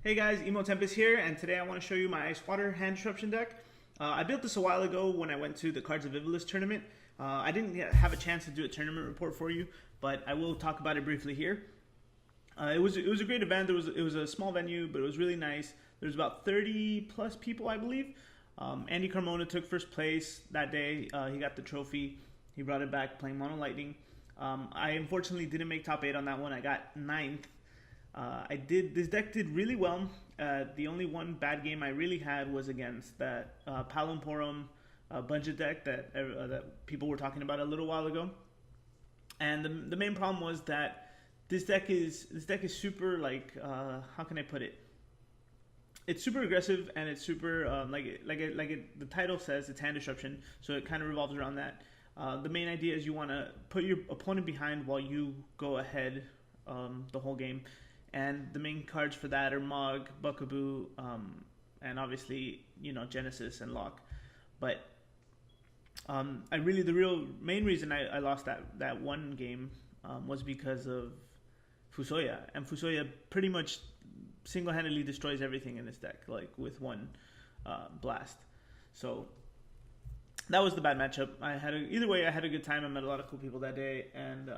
Hey guys, Emo Tempest here, and today I want to show you my Ice Water Hand Disruption deck. I built this a while ago when I went to the Cards of Ivalice tournament. I didn't have a chance to do a tournament report for you, but I will talk about it briefly here. It was a great event. It was a small venue, but it was really nice. There was about 30 plus people, I believe. Andy Carmona took first place that day. He got the trophy. He brought it back playing Mono Lightning. I unfortunately didn't make top 8 on that one. I got 9th. This deck did really well. The only one bad game I really had was against that Palomporum budget deck that people were talking about a little while ago. And the main problem was that this deck is super, like, how can I put it? It's super aggressive, and it's super the title says, it's hand disruption, so it kind of revolves around that. The main idea is you want to put your opponent behind while you go ahead the whole game. And the main cards for that are Mog, Buckaboo, and obviously, Genesis and Lock. But the real main reason I lost that one game was because of Fusoya. And Fusoya pretty much single-handedly destroys everything in this deck, like with one blast. So that was the bad matchup. Either way, I had a good time. I met a lot of cool people that day. And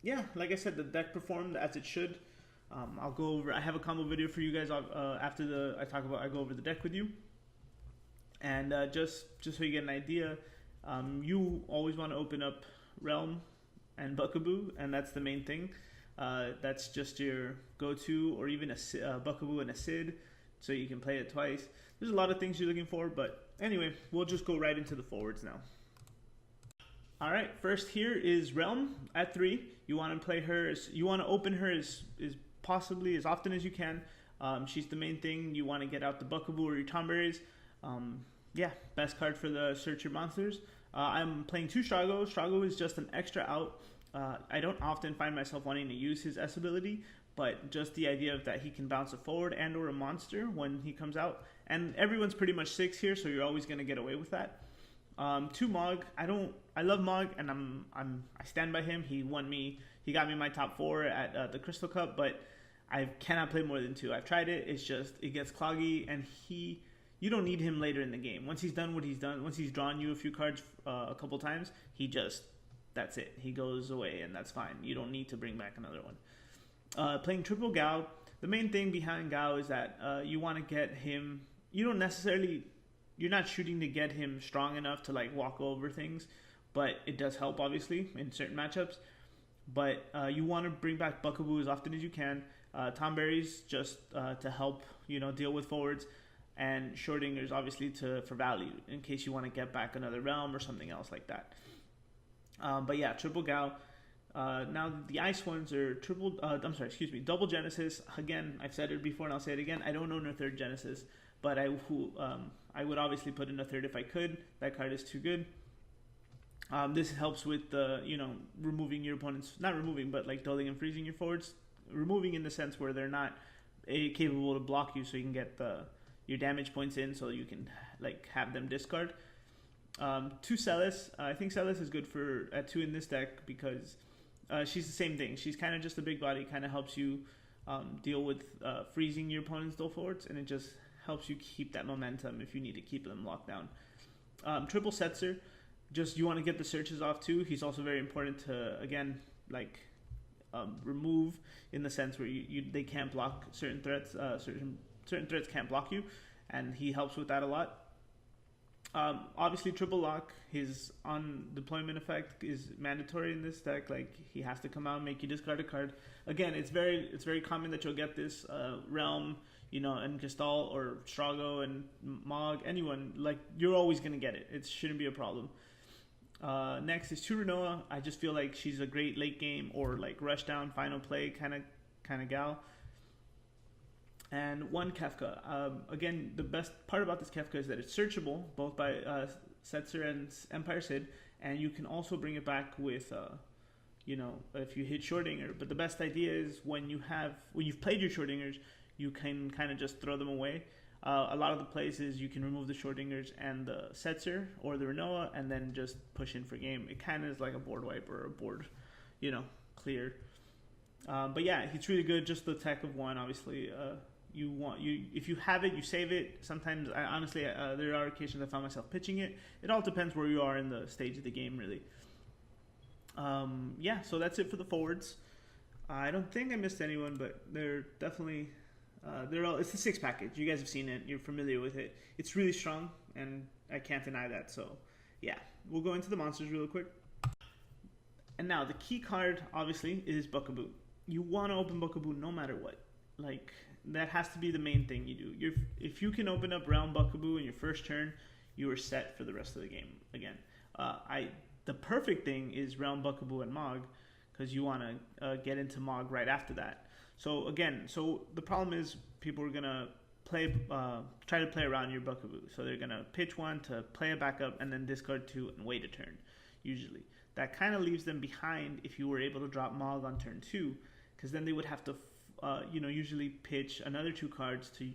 yeah, like I said, the deck performed as it should. I'll go over. I have a combo video for you guys after I go over the deck with you, and just so you get an idea, you always want to open up Realm and Buckaboo, and that's the main thing. That's just your go-to, or even a Buckaboo and a Sid, so you can play it twice. There's a lot of things you're looking for, but anyway, we'll just go right into the forwards now. All right, first here is Realm at 3. You want to play her. You want to open her as possibly as often as you can. She's the main thing. You want to get out the Buckaboo or your Tomberries. Yeah, best card for the search your monsters. I'm playing 2 Strago. Strago is just an extra out. I don't often find myself wanting to use his S ability, but just the idea of that he can bounce a forward and or a monster when he comes out. And everyone's pretty much 6 here, so you're always going to get away with that. 2 Mog. I love Mog, and I stand by him. He got me my top 4 at the Crystal Cup, but I cannot play more than 2. I've tried it. It gets cloggy, and you don't need him later in the game. Once he's done what he's done, once he's drawn you a few cards a couple times, that's it. He goes away, and that's fine. You don't need to bring back another one. Playing triple Gao. The main thing behind Gao is that you want to get him. You're not shooting to get him strong enough to like walk over things, but it does help obviously in certain matchups. But you want to bring back Buckaboo as often as you can. Tomberries just to help deal with forwards, and Shortingers obviously for value in case you want to get back another Realm or something else like that. But yeah, triple Gao. Now the ice ones are double Genesis. Again, I've said it before and I'll say it again. I don't own a 3rd Genesis, but I would obviously put in a 3rd if I could. That card is too good. This helps with removing your opponents, not removing, but like dulling and freezing your forwards. Removing in the sense where they're not capable to block you, so you can get your damage points in, so you can like have them discard. 2 Celis. I think Celis is good at 2 in this deck because she's the same thing. She's kind of just a big body, kind of helps you deal with freezing your opponent's dual forwards, and it just helps you keep that momentum if you need to keep them locked down. Triple Setzer. Just you want to get the searches off too. He's also very important to, again, like remove in the sense where they can't block certain threats. Certain threats can't block you, and he helps with that a lot. Obviously, triple Lock. His on deployment effect is mandatory in this deck. Like he has to come out and make you discard a card. Again, it's very common that you'll get this Realm, and Gestalt or Strago and Mog. Anyone, like you're always gonna get it. It shouldn't be a problem. Next is 2 Renoa. I just feel like she's a great late game or like rush down final play kind of gal. And 1 Kefka. Again, the best part about this Kefka is that it's searchable both by Setzer and Empire Sid, and you can also bring it back with if you hit Schrodinger. But the best idea is when you've played your Schrodingers, you can kind of just throw them away. A lot of the places you can remove the Schrodingers and the Setzer or the Renoa and then just push in for game. It kind of is like a board wipe or a board, clear. But yeah, he's really good. Just the tech of 1, obviously, if you have it, you save it. Sometimes, honestly, there are occasions I found myself pitching it. It all depends where you are in the stage of the game, really. Yeah, so that's it for the forwards. I don't think I missed anyone, but they're definitely it's the 6 package. You guys have seen it. You're familiar with it. It's really strong, and I can't deny that. So, yeah, we'll go into the monsters real quick. And now the key card, obviously, is Buckaboo. You want to open Buckaboo no matter what. Like, that has to be the main thing you do. If you can open up Realm Buckaboo in your first turn, you are set for the rest of the game. Again, the perfect thing is Realm Buckaboo and Mog, because you want to get into Mog right after that. So again, the problem is people are gonna try to play around your Buckaboo. So they're gonna pitch 1 to play a backup and then discard 2 and wait a turn. Usually, that kind of leaves them behind if you were able to drop Mog on turn 2, because then they would have to, usually pitch another 2 cards to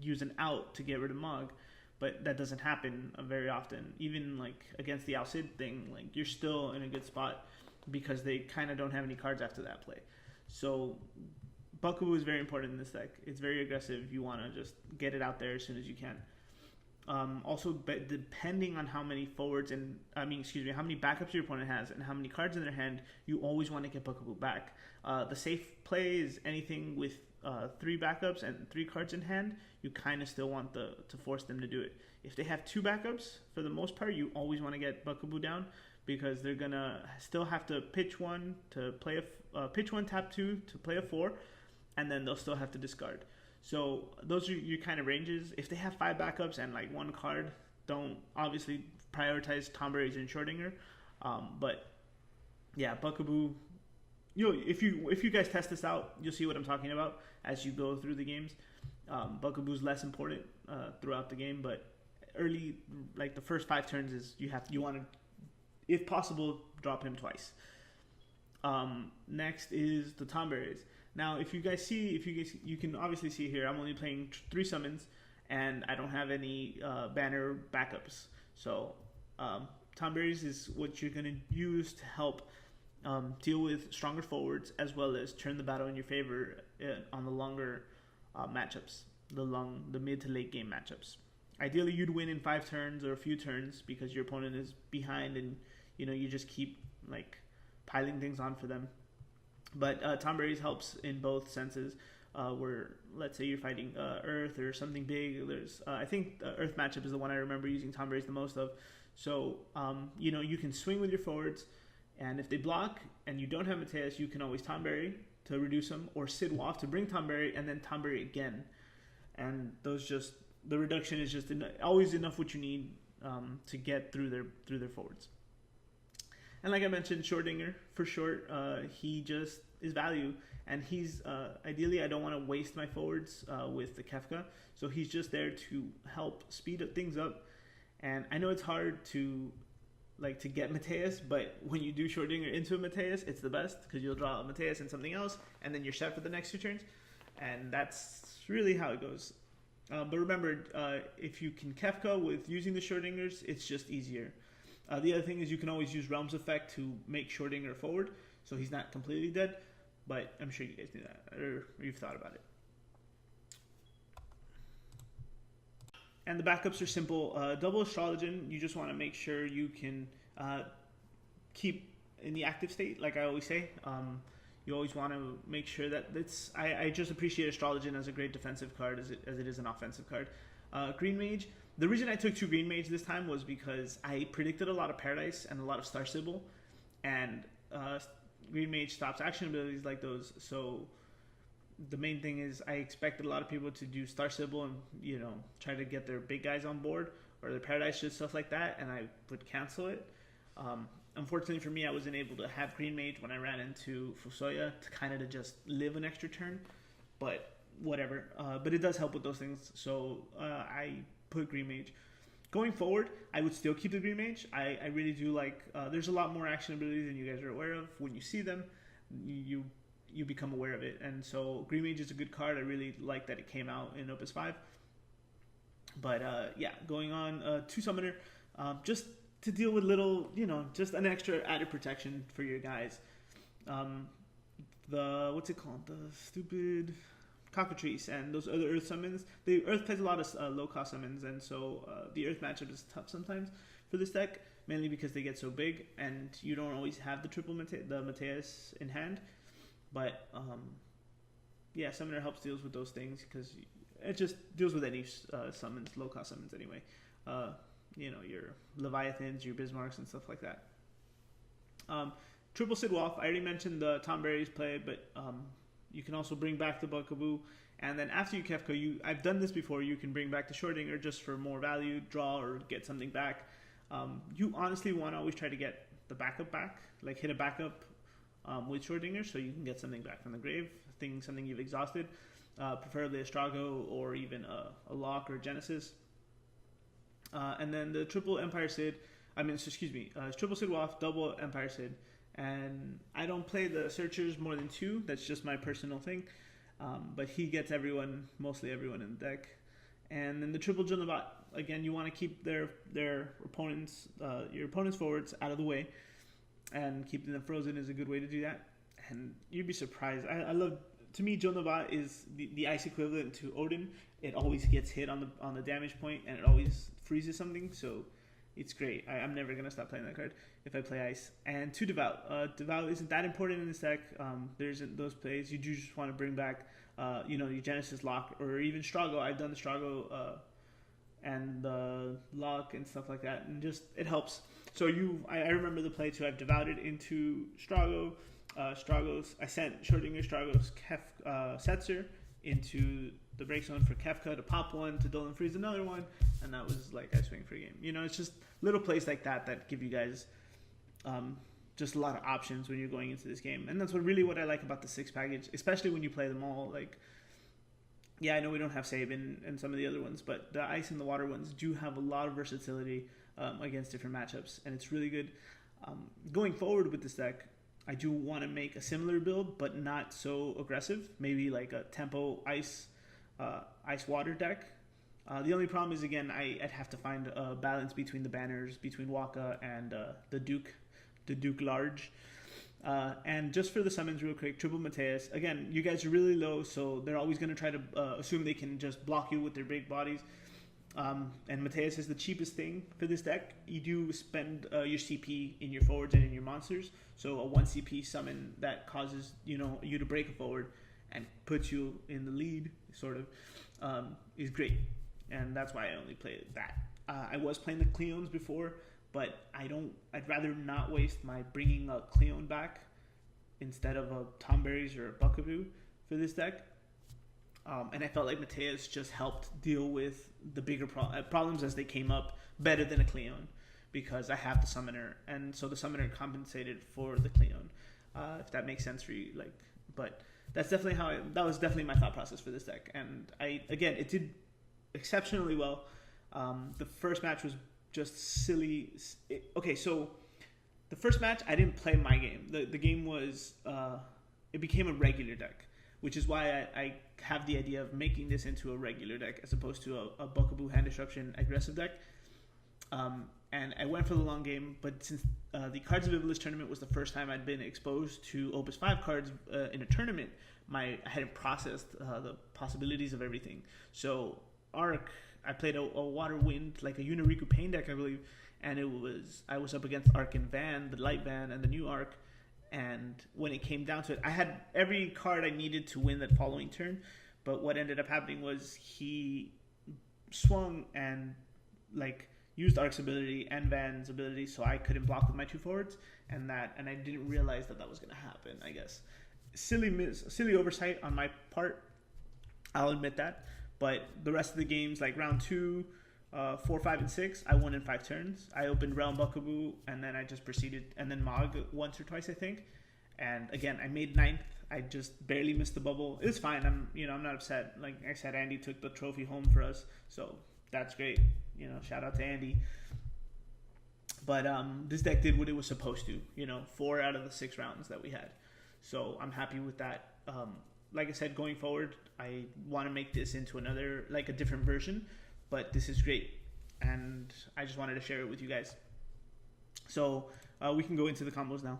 use an out to get rid of Mog. But that doesn't happen very often. Even like against the Alcid thing, like you're still in a good spot because they kind of don't have any cards after that play. So Buckaboo is very important in this deck. It's very aggressive. You want to just get it out there as soon as you can. Also, depending on how many how many backups your opponent has and how many cards in their hand, you always want to get Buckaboo back. The safe play is anything with 3 backups and 3 cards in hand. You kind of still want to force them to do it. If they have 2 backups, for the most part, you always want to get Buckaboo down, because they're gonna still have to pitch 1 to play pitch 1, tap 2 to play a 4, and then they'll still have to discard. So those are your kind of ranges. If they have 5 backups and like 1 card, don't obviously prioritize Tomberries and Schrodinger. But yeah, Buckaboo. If you guys test this out, you'll see what I'm talking about as you go through the games. Buckaboo's less important throughout the game, but early, like the first 5 turns, is you want to, if possible, drop him twice. Next is the Tomberries. Now, if you guys you can obviously see here, I'm only playing 3 summons, and I don't have any banner backups. So, Tomberries is what you're going to use to help deal with stronger forwards, as well as turn the battle in your favor on the longer matchups, the mid to late game matchups. Ideally, you'd win in 5 turns or a few turns, because your opponent is behind, and you just keep like piling things on for them. But Tomberries helps in both senses. Where, let's say you're fighting Earth or something big, I think the Earth matchup is the one I remember using Tomberries the most of. So you can swing with your forwards, and if they block and you don't have Mateus, you can always Tomberry to reduce them, or Sid Waff to bring Tomberry, and then Tomberry again. And the reduction is just always enough what you need to get through their forwards. And like I mentioned, Schrodinger, for short, he just is value. And he's, ideally, I don't want to waste my forwards with the Kefka. So he's just there to help speed things up. And I know it's hard to get Mateus, but when you do Schrodinger into a Mateus, it's the best, because you'll draw a Mateus and something else, and then you're set for the next 2 turns. And that's really how it goes. But remember, if you can Kefka with using the Schrodingers, it's just easier. The other thing is you can always use Realms Effect to make Schrodinger forward, so he's not completely dead, but I'm sure you guys knew that, or you've thought about it. And the backups are simple. Double Astrologian, you just want to make sure you can keep in the active state, like I always say. You always want to make sure that I just appreciate Astrologian as a great defensive card as it is an offensive card. Green Mage. The reason I took 2 Green Mage this time was because I predicted a lot of Paradise and a lot of Star Sibyl, and Green Mage stops action abilities like those. So the main thing is I expected a lot of people to do Star Sibyl and try to get their big guys on board, or their Paradise, just stuff like that, and I would cancel it. Unfortunately for me, I wasn't able to have Green Mage when I ran into Fusoya to just live an extra turn, but whatever. But it does help with those things, so I put Green Mage. Going forward, I would still keep the Green Mage. I really do like, there's a lot more action abilities than you guys are aware of. When you see them, you become aware of it, and so Green Mage is a good card. I really like that it came out in Opus 5. But yeah, going on, 2 Summoner, just to deal with little, just an extra added protection for your guys. What's it called? The stupid Cockatrice and those other Earth summons. The Earth plays a lot of low cost summons, and so the Earth matchup is tough sometimes for this deck, mainly because they get so big, and you don't always have the triple the Mateus in hand. But yeah, Summoner helps deals with those things because it just deals with any summons, low cost summons anyway. You know, your Leviathans, your Bismarcks, and stuff like that. Triple Sidwolf, I already mentioned the Tom Berry's play, but you can also bring back the Buckaboo, and then after you Kefka, I've done this before, you can bring back the Schrodinger just for more value, draw, or get something back. You honestly want to always try to get the backup back, like hit a backup with Schrodinger so you can get something back from the grave, something you've exhausted, preferably a Strago or even a Lock or a Genesis. And then the triple Empire Sid, triple Sidwolf, double Empire Sid. And I don't play the Searchers more than 2. That's just my personal thing. But he gets mostly everyone in the deck. And then the triple Junabot, again, you want to keep their opponents, your opponent's forwards out of the way, and keeping them frozen is a good way to do that. And you'd be surprised. I love. To me, Junabot is the ice equivalent to Odin. It always gets hit on the damage point, and it always freezes something. So it's great. I'm never gonna stop playing that card if I play ice. And 2 Devout. Devout isn't that important in this deck. There isn't those plays. You do just want to bring back, your Genesis Lock or even Strago. I've done the Strago and the Lock and stuff like that, and just it helps. So I remember the play too. I've devouted into Strago. Stragos. I sent Schrodinger Stragos Setzer into the break zone for Kefka to pop one, to Dolan freeze another one, and that was like I swing for a game. It's just little plays like that give you guys just a lot of options when you're going into this game, and that's what I like about the 6 package, especially when you play them all. Like, yeah, I know we don't have Sabin and some of the other ones, but the ice and the water ones do have a lot of versatility against different matchups, and it's really good. Going forward with this deck, I do want to make a similar build, but not so aggressive. Maybe like a tempo ice water deck. The only problem is, again, I'd have to find a balance between the banners, between Waka and the Duke Large. And just for the summons real quick, triple Mateus. Again, you guys are really low, so they're always going to try to assume they can just block you with their big bodies. And Mateus is the cheapest thing for this deck. You do spend your CP in your forwards and in your monsters. So a 1 CP summon that causes you to break a forward and puts you in the lead, sort of, is great. And that's why I only play that. I was playing the Cleons before, but I'd rather not waste my bringing a Cleon back instead of a Tom Berry's or a Buckaboo for this deck. And I felt like Mateus just helped deal with the bigger problems as they came up better than a Cleon, because I have the Summoner, and so the Summoner compensated for the Cleon, if that makes sense for you. But that's definitely that was definitely my thought process for this deck, and it did exceptionally well. The first match was just silly. So the first match I didn't play my game. The game was it became a regular deck, which is why I have the idea of making this into a regular deck as opposed to a Buckaboo Hand Disruption aggressive deck. And I went for the long game, but since the Cards of Ivalice tournament was the first time I'd been exposed to Opus 5 cards in a tournament, I hadn't processed the possibilities of everything. So Arc, I played a Water Wind, like a Uniriku Pain deck, I believe, and I was up against Arc and Van, the Light Van, and the new Arc. And when it came down to it, I had every card I needed to win that following turn. But what ended up happening was he swung and used Arc's ability and Van's ability, so I couldn't block with my 2 forwards, and I didn't realize that was going to happen. I guess silly oversight on my part. I'll admit that. But the rest of the games, like round 2, 4, 5, and 6, I won in 5 turns. I opened Realm Buckaboo, and then I just proceeded, and then Mog once or twice, I think. And again, I made 9th. I just barely missed the bubble. It's fine. I'm not upset. Like I said, Andy took the trophy home for us, so that's great. Shout out to Andy. But this deck did what it was supposed to. 4 out of the 6 rounds that we had, so I'm happy with that. Like I said, going forward, I want to make this into a different version. But this is great, and I just wanted to share it with you guys. So we can go into the combos now.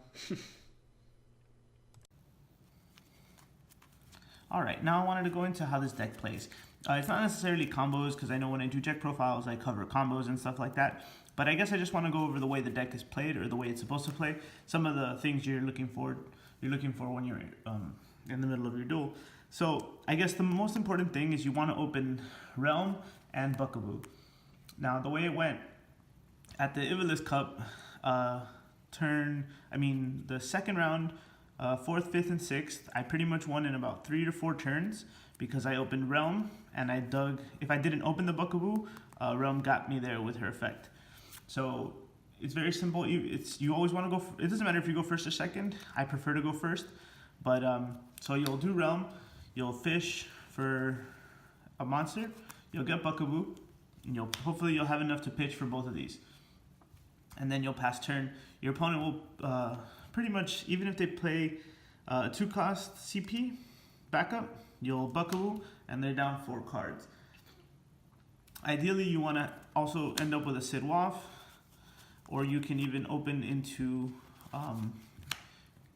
Alright, now I wanted to go into how this deck plays. It's not necessarily combos, because I know when I do deck profiles I cover combos and stuff like that, but I guess I just want to go over the way the deck is played, or the way it's supposed to play, some of the things you're looking for when you're in the middle of your duel. So I guess the most important thing is you want to open Realm and Buckaboo. Now the way it went at the Ivalice Cup, the second round, 4th, 5th, and 6th, I pretty much won in about 3 to 4 turns because I opened Realm and I dug. If I didn't open the Buckaboo, Realm got me there with her effect. So it's very simple. You always want to go. It doesn't matter if you go first or second. I prefer to go first, but so you'll do Realm, you'll fish for a monster, you'll get Buckaboo, and hopefully you'll have enough to pitch for both of these, and then you'll pass turn. Your opponent will pretty much, even if they play a 2-cost CP backup, you'll Buckaboo, and they're down 4 cards. Ideally, you want to also end up with a Sid Waff, or you can even open into,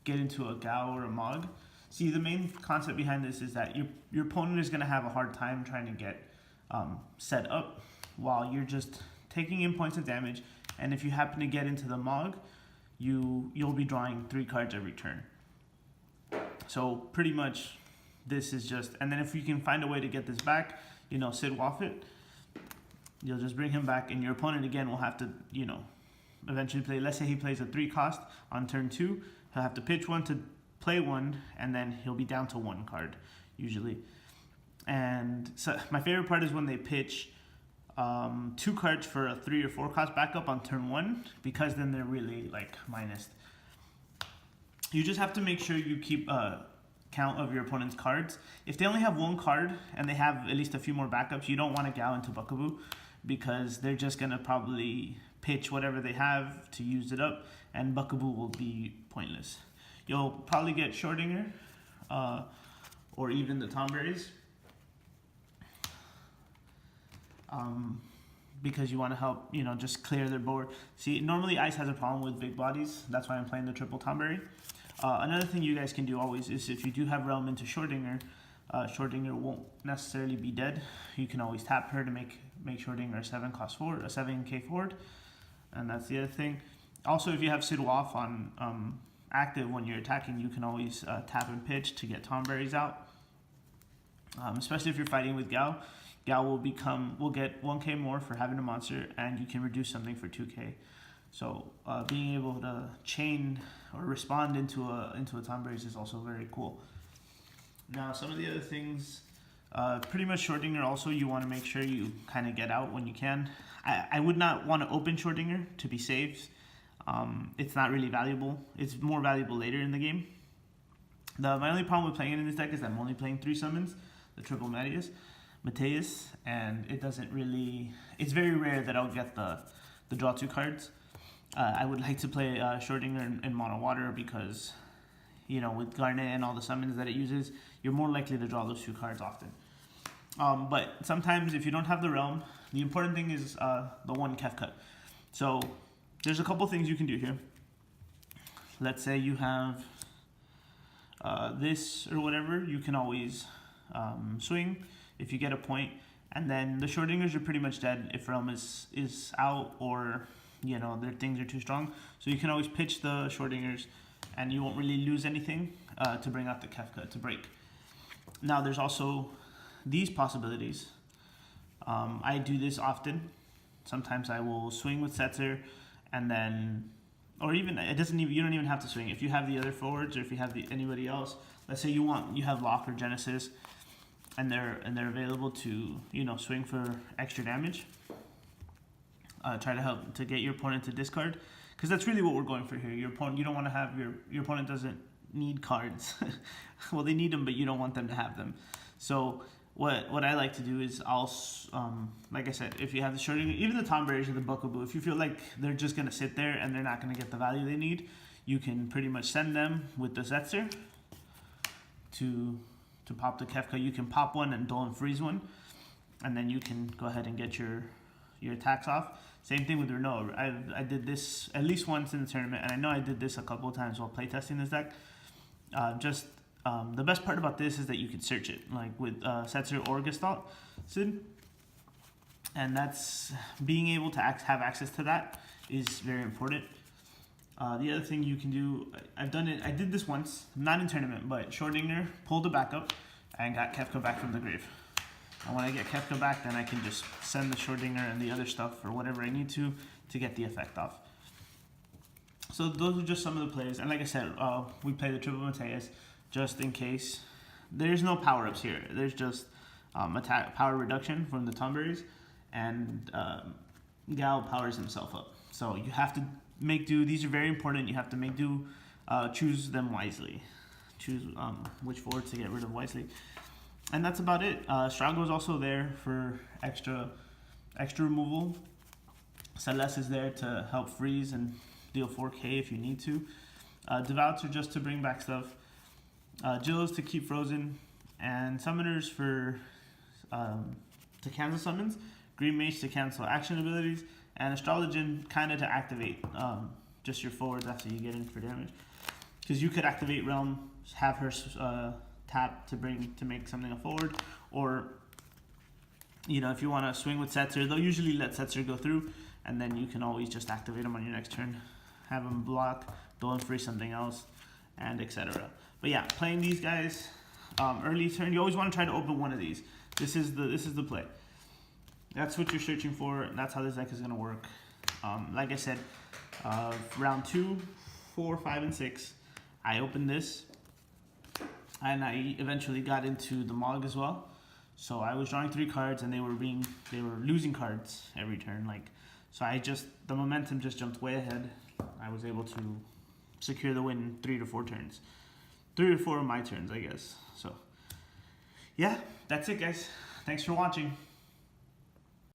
get into a Gao or a Mog. See, the main concept behind this is that your opponent is going to have a hard time trying to get set up while you're just taking in points of damage, and if you happen to get into the Mog, you'll be drawing 3 cards every turn. So pretty much this is just, and then if you can find a way to get this back, Sid Waff it, you'll just bring him back, and your opponent again will have to, eventually play. Let's say he plays a 3-cost on turn 2, he'll have to pitch 1 to play 1, and then he'll be down to 1 card usually. And so my favorite part is when they pitch 2 cards for a 3 or 4-cost backup on turn 1, because then they're really like minus. You just have to make sure you keep count of your opponent's cards. If they only have 1 card and they have at least a few more backups, you don't want to Gao into Buckaboo, because they're just gonna probably pitch whatever they have to use it up, and Buckaboo will be pointless. You'll probably get Schrodinger, or even the Tomberries, because you want to help, just clear their board. See, normally Ice has a problem with big bodies. That's why I'm playing the triple Tomberry. Another thing you guys can do always is, if you do have Realm into Schrodinger, Schrodinger won't necessarily be dead. You can always tap her to make Schrodinger a 7-cost forward, a 7k forward, and that's the other thing. Also, if you have Sid Waff on active when you're attacking, you can always tap and pitch to get Tomberries out. Especially if you're fighting with Gao. Gao will get 1k more for having a monster, and you can reduce something for 2k. So being able to chain or respond into a Tomberries is also very cool. Now, some of the other things, pretty much Schrodinger also, you want to make sure you kind of get out when you can. I would not want to open Schrodinger to be safe. It's not really valuable. It's more valuable later in the game. My only problem with playing it in this deck is I'm only playing 3 summons, the triple Mateus, and it doesn't really, it's very rare that I'll get the draw 2 cards. I would like to play Schrodinger in mono water, because with Garnet and all the summons that it uses, you're more likely to draw those 2 cards often. But sometimes if you don't have the Realm, the important thing is the 1 Kef cut. So there's a couple things you can do here. Let's say you have this or whatever, you can always swing if you get a point, and then the Schrodingers are pretty much dead if Realm is out, or their things are too strong. So you can always pitch the Schrodingers, and you won't really lose anything to bring out the Kefka to break. Now there's also these possibilities. I do this often. Sometimes I will swing with Setzer, and then, or even you don't even have to swing. If you have the other forwards, or if you have anybody else, let's say you have Locke or Genesis, and they're available to swing for extra damage. Try to help to get your opponent to discard, because that's really what we're going for here. Your opponent, you don't want to have your opponent doesn't need cards. Well, they need them, but you don't want them to have them. So what I like to do is I'll like I said, if you have the Schrodinger, even the Tomberries or the Buckaboo, if you feel like they're just gonna sit there and they're not gonna get the value they need, you can pretty much send them with the Setzer to pop the Kefka. You can pop one and Dolan freeze one, and then you can go ahead and get your attacks off. Same thing with Renault. I did this at least once in the tournament, and I know I did this a couple of times while playtesting this deck. Just The best part about this is that you can search it, like with Setzer or Gestalt Sid, and that's being able to have access to that is very important. The other thing you can do, I did this once, not in tournament, but Schrodinger pulled a backup and got Kefka back from the grave. And when I get Kefka back, then I can just send the Schrodinger and the other stuff or whatever I need to get the effect off. So those are just some of the plays. And like I said, we play the triple Mateus just in case. There's no power-ups here. There's just attack power reduction from the Tonberries, and Gal powers himself up. So you have to make do. These are very important. You have to make do. Choose them wisely. Choose which forwards to get rid of wisely. And that's about it. Strago is also there for extra removal. Celeste is there to help freeze and deal 4k if you need to. Devouts are just to bring back stuff. Jill is to keep frozen. And Summoners for to cancel summons. Green Mage to cancel action abilities. And Astrologian kind of to activate just your forwards after you get in for damage. Because you could activate Realm, have her tap to make something a forward, or if you want to swing with Setzer, they'll usually let Setzer go through, and then you can always just activate him on your next turn, have him block, go and free something else, and etc. But yeah, playing these guys early turn, you always want to try to open one of these. This is the play. That's what you're searching for, and that's how this deck is going to work. Like I said, round 2, 4, 5, and 6, I opened this. And I eventually got into the Mog as well. So I was drawing 3 cards, and they were losing cards every turn. So the momentum just jumped way ahead. I was able to secure the win in 3 to 4 turns. 3 to 4 of my turns, I guess. So yeah, that's it, guys. Thanks for watching.